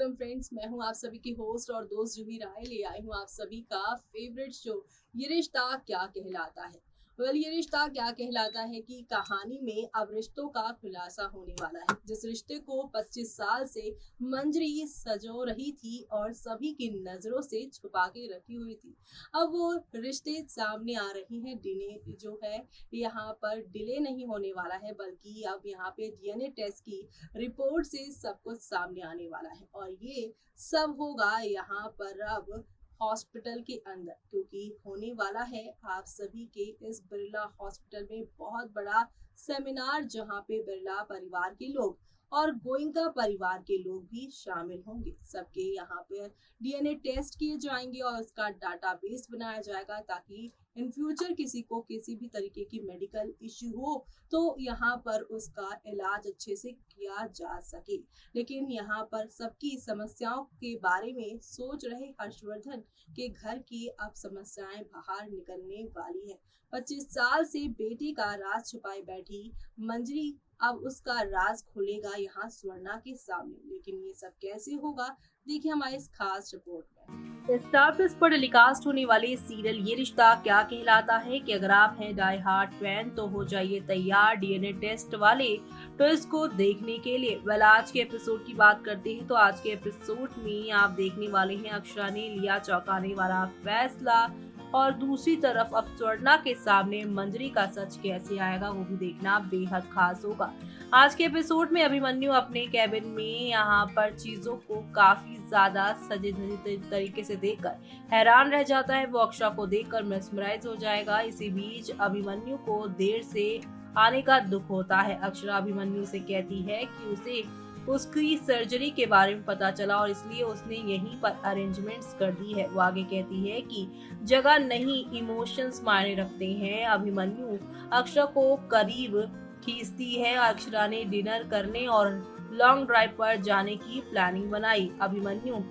Welcome friends. मैं हूं आप सभी की होस्ट और दोस्त जूही राय। ले आई हूं आप सभी का फेवरेट शो ये रिश्ता क्या कहलाता है। ये रिश्ता क्या कहलाता है कि कहानी में अब रिश्तों का खुलासा होने वाला है। जिस रिश्ते को 25 साल से मंजरी सजो रही थी और सभी की नजरों से छुपा के रखी हुई थी, अब वो रिश्ते सामने आ रही हैं। डिले जो है यहाँ पर डिले नहीं होने वाला है, बल्कि अब यहाँ पे डीएनए टेस्ट की रिपोर्ट से सब कुछ सामने आने वाला है। और ये सब होगा यहाँ पर अब हॉस्पिटल के अंदर, क्योंकि होने वाला है आप सभी के इस बिरला हॉस्पिटल में बहुत बड़ा सेमिनार, जहाँ पे बिरला परिवार के लोग और गोइंका परिवार के लोग भी शामिल होंगे। सबके यहाँ पे डीएनए टेस्ट किए जाएंगे और उसका डाटाबेस बनाया जाएगा, ताकि इन फ्यूचर किसी को किसी भी तरीके की मेडिकल इश्यू हो तो यहाँ पर उसका इलाज अच्छे से किया जा सके। लेकिन यहाँ पर सबकी समस्याओं के बारे में सोच रहे हर्षवर्धन के घर की अब समस्याएं बाहर निकलने वाली है। 25 साल से बेटी का राज छुपाए बैठी मंजरी, अब उसका राज खुलेगा यहाँ स्वर्णा के सामने। लेकिन ये सब कैसे होगा, देखिए हमारी इस खास रिपोर्ट में। स्टार प्लस पर टेलीकास्ट होने वाले सीरियल ये रिश्ता क्या कहलाता है कि अगर आप हैं डाई हार्ट फैन तो हो जाइए तैयार डीएनए टेस्ट वाले ट्विस्ट को देखने के लिए। आज के एपिसोड की बात करते हैं तो आज के एपिसोड में आप देखने वाले हैं अक्षरा ने लिया चौंकाने वाला फैसला, और दूसरी तरफ अब स्वर्णा के सामने मंजरी का सच कैसे आएगा वो भी देखना बेहद खास होगा। आज के एपिसोड में अभिमन्यु अपने कैबिन में यहाँ पर चीजों को काफी ज्यादा सजे धजे तरीके से देखकर हैरान रह जाता है। वो अक्षरा को देखकर मेस्मराइज हो जाएगा। इसी बीच अभिमन्यु को देर से आने का दुख होता है। अक्षरा अभिमन्यु से कहती है कि उसे उसकी सर्जरी के बारे में पता चला और इसलिए उसने यहीं पर अरेंजमेंट्स कर दी है। वो आगे कहती है कि जगह नहीं, इमोशंस मायने रखते हैं। अभिमन्यु अक्षरा को करीब खींचती है। अक्षरा ने डिनर करने और लॉन्ग ड्राइव पर जाने की प्लानिंग बनाई। अभिमन्यु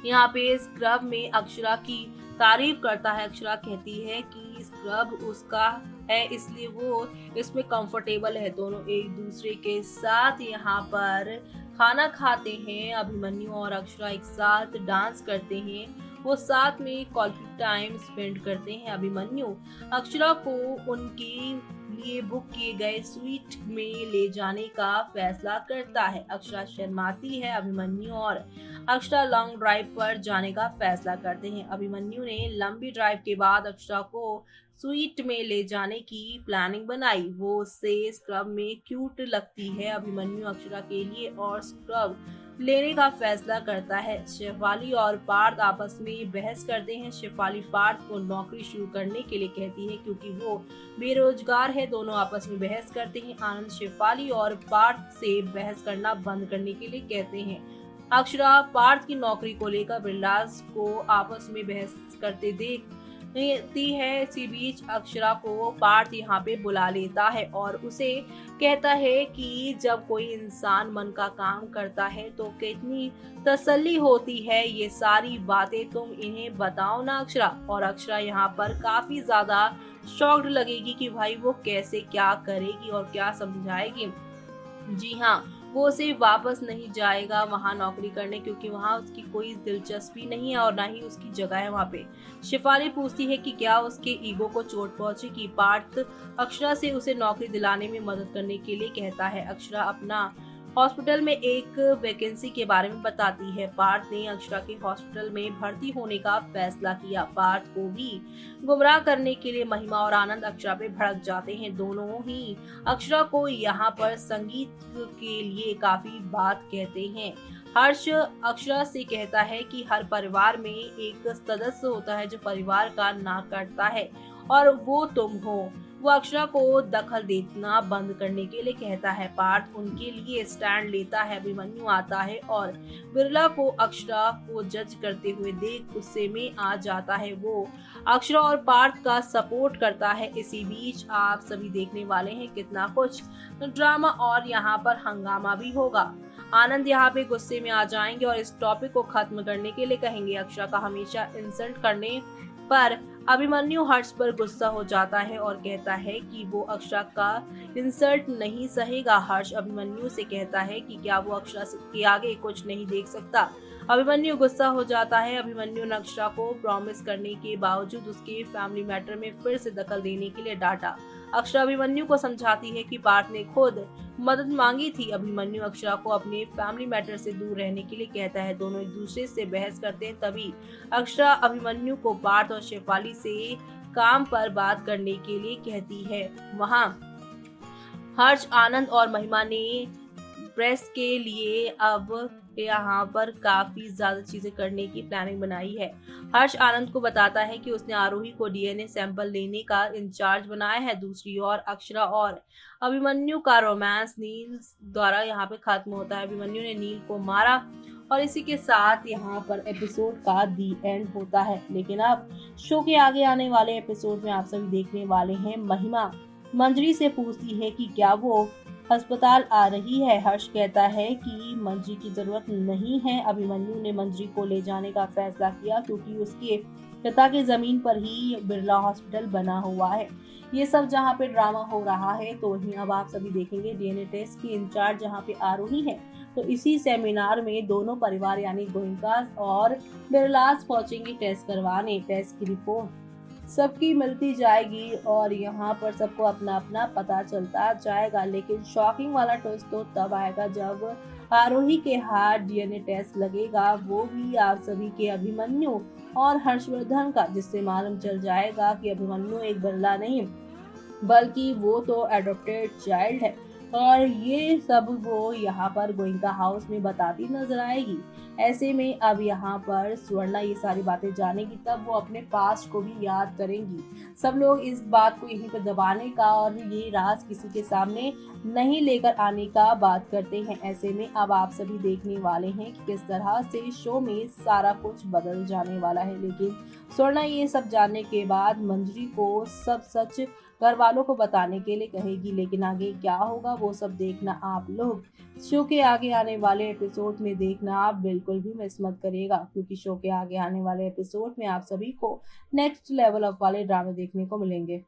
यहाँ पे स्क्रब में अक्षरा की तारीफ करता है। अक्षरा कहती है कि स्क्रब उसका है इसलिए वो इसमें कंफर्टेबल है। दोनों एक दूसरे के साथ यहाँ पर खाना खाते हैं। अभिमन्यु और अक्षरा एक साथ डांस करते हैं। वो साथ में क्वालिटी टाइम स्पेंड करते हैं। अभिमन्यु अक्षरा को उनके लिए बुक किए गए स्वीट में ले जाने का फैसला करता है। अक्षरा शर्माती है। अभिमन्यु और अक्षरा लॉन्ग ड्राइव पर जाने का फैसला करते हैं। अभिमन्यु ने लंबी ड्राइव के बाद अक्षरा को स्वीट में ले जाने की प्लानिंग बनाई। वो उससे स्क्रब में क्यूट लगती है। अभिमन्यु अक्षरा के लिए और स्क्रब लेने का फैसला करता है। शेफाली और पार्थ आपस में बहस करते हैं। शेफाली पार्थ को नौकरी शुरू करने के लिए कहती है क्योंकि वो बेरोजगार है। दोनों आपस में बहस करते हैं। आनंद शेफाली और पार्थ से बहस करना बंद करने के लिए कहते हैं। अक्षरा पार्थ की नौकरी को लेकर बिरलास को आपस में बहस करते देखती है। इसी बीच अक्षरा को पार्थ यहाँ पे बुला लेता है और उसे कहता है कि जब कोई इंसान मन का काम करता है तो कितनी तसल्ली होती है। ये सारी बातें तुम इन्हें बताओ ना अक्षरा। और अक्षरा यहाँ पर काफी ज्यादा शॉक्ड लगेगी कि भाई वो कैसे क्या करेगी और क्या समझाएगी। जी हाँ, वो उसे वापस नहीं जाएगा वहाँ नौकरी करने, क्योंकि वहाँ उसकी कोई दिलचस्पी नहीं है और ना ही उसकी जगह है वहाँ पे। शेफाली पूछती है कि क्या उसके ईगो को चोट पहुंचेगी। पार्थ अक्षरा से उसे नौकरी दिलाने में मदद करने के लिए कहता है। अक्षरा अपना हॉस्पिटल में एक वैकेंसी के बारे में बताती है। पार्थ ने अक्षरा के हॉस्पिटल में भर्ती होने का फैसला किया। पार्थ को भी गुमराह करने के लिए महिमा और आनंद अक्षरा पे भड़क जाते हैं। दोनों ही अक्षरा को यहाँ पर संगीत के लिए काफी बात कहते हैं। हर्ष अक्षरा से कहता है कि हर परिवार में एक सदस्य होता है जो परिवार का नाक काटता है और वो तुम हो। वो अक्षरा को दखल देना बंद करने के लिए कहता है। पार्थ उनके लिए स्टैंड लेता है। अभिमन्यु आता है और बिरला को अक्षरा को जज करते हुए देख गुस्से में आ जाता है। वो अक्षरा और पार्थ का सपोर्ट करता है। इसी बीच आप सभी देखने वाले हैं कितना कुछ ड्रामा और यहाँ पर हंगामा भी होगा। आनंद यहाँ पे गुस्से में आ जाएंगे और इस टॉपिक को खत्म करने के लिए कहेंगे। अक्षरा का हमेशा इंसल्ट करने पर अभिमन्यु हर्ष पर गुस्सा हो जाता है और कहता है कि वो अक्षरा का इंसल्ट नहीं सहेगा। हर्ष अभिमन्यु से कहता है कि क्या वो अक्षरा के आगे कुछ नहीं देख सकता। अभिमन्यु गुस्सा हो जाता है। अभिमन्यु ने अक्षरा को प्रॉमिस करने के बावजूद उसके फैमिली मैटर में फिर से दखल देने के लिए डांटा। अक्षरा अभिमन्यु को समझाती है कि पार्थ ने खुद मदद मांगी थी। अभिमन्यु अक्षरा को अपने फैमिली मैटर से दूर रहने के लिए कहता है। दोनों एक दूसरे से बहस करते हैं। तभी अक्षरा अभिमन्यु को पार्थ और शेफाली से काम पर बात करने के लिए कहती है। वहाँ हर्ष, आनंद और महिमा ने प्रेस के लिए अब यहाँ पर काफी ज्यादा चीजें करने की प्लानिंग बनाई है। हर्ष आनंद को बताता है कि उसने आरोही को डीएनए सैंपल लेने का इंचार्ज बनाया है। दूसरी ओर अक्षरा और अभिमन्यु का रोमांस नील द्वारा यहाँ पे खत्म होता है। अभिमन्यु ने नील को मारा और इसी के साथ यहाँ पर एपिसोड का दी एंड होता है। लेकिन अब शो के आगे आने वाले एपिसोड में आप सभी देखने वाले हैं महिमा मंजरी से पूछती है कि क्या वो अस्पताल आ रही है। हर्ष कहता है कि मंजरी की जरूरत नहीं है। अभिमन्यु ने मंजरी को ले जाने का फैसला किया क्योंकि उसके पिता की जमीन पर ही बिरला हॉस्पिटल बना हुआ है। ये सब जहाँ पे ड्रामा हो रहा है तो वहीं अब आप सभी देखेंगे डीएनए टेस्ट की इंचार्ज जहाँ पे आरोही है। तो इसी सेमिनार में दोनों परिवार यानी गोयनका और बिरलास पहुंचेंगे टेस्ट करवाने। टेस्ट की रिपोर्ट सबकी मिलती जाएगी और यहाँ पर सबको अपना अपना पता चलता जाएगा। लेकिन शॉकिंग वाला ट्विस्ट तो तब आएगा जब आरोही के हाथ डीएनए टेस्ट लगेगा, वो भी आप सभी के अभिमन्यु और हर्षवर्धन का, जिससे मालूम चल जाएगा कि अभिमन्यु एक बिरला नहीं बल्कि वो तो एडॉप्टेड चाइल्ड है। और ये सब वो यहाँ पर गोयनका हाउस में बताती नजर आएगी। ऐसे में अब यहाँ पर स्वर्णा ये सारी बातें जानेगी, तब वो अपने पास्ट को भी याद करेंगी। सब लोग इस बात को यहीं पर दबाने का और ये राज किसी के सामने नहीं लेकर आने का बात करते हैं। ऐसे में अब आप सभी देखने वाले हैं कि किस तरह से शो में सारा कुछ बदल जाने वाला है। लेकिन स्वर्णा ये सब जानने के बाद मंजरी को सब सच घर वालों को बताने के लिए कहेगी। लेकिन आगे क्या होगा वो सब देखना आप लोग शो के आगे आने वाले एपिसोड में देखना आप बिल्कुल भी मिस मत करिएगा, क्योंकि शो के आगे आने वाले एपिसोड में आप सभी को नेक्स्ट लेवल अप वाले ड्रामे देखने को मिलेंगे।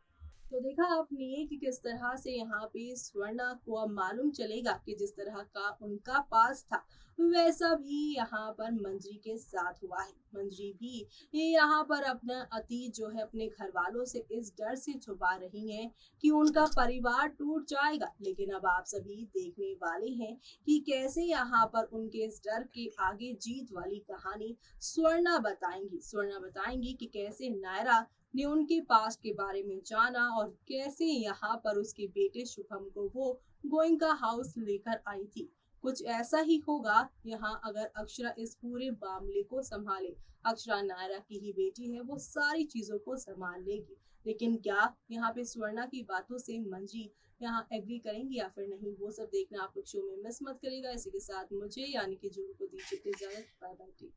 तो देखा आपने कि किस तरह से यहाँ पे स्वर्णा को अब मालूम चलेगा कि जिस तरह का उनका पास था वैसा भी यहाँ पर मंजरी के साथ हुआ है। मंजरी भी ये यहाँ पर अपना अतीत जो है अपने घर वालों से इस डर से छुपा रही हैं कि उनका परिवार टूट जाएगा। लेकिन अब आप सभी देखने वाले हैं कि कैसे यहाँ पर उनके इस डर के आगे जीत वाली कहानी स्वर्णा बताएंगी कि कैसे नायरा ने उनके पास्ट के बारे में जाना और कैसे यहाँ पर उसके बेटे शुभम को वो गोयनका हाउस लेकर आई थी। कुछ ऐसा ही होगा यहाँ अगर अक्षरा इस पूरे मामले को संभाले। अक्षरा नायरा की ही बेटी है, वो सारी चीजों को संभाल लेगी। लेकिन क्या यहाँ पे स्वर्णा की बातों से मंजरी यहाँ एग्री करेंगी या फिर नहीं, वो सब देखना आप लोग शो में मिस मत करेगा। इसी के साथ मुझे यानी कि जूही को दीजिए इजाजत। Bye bye.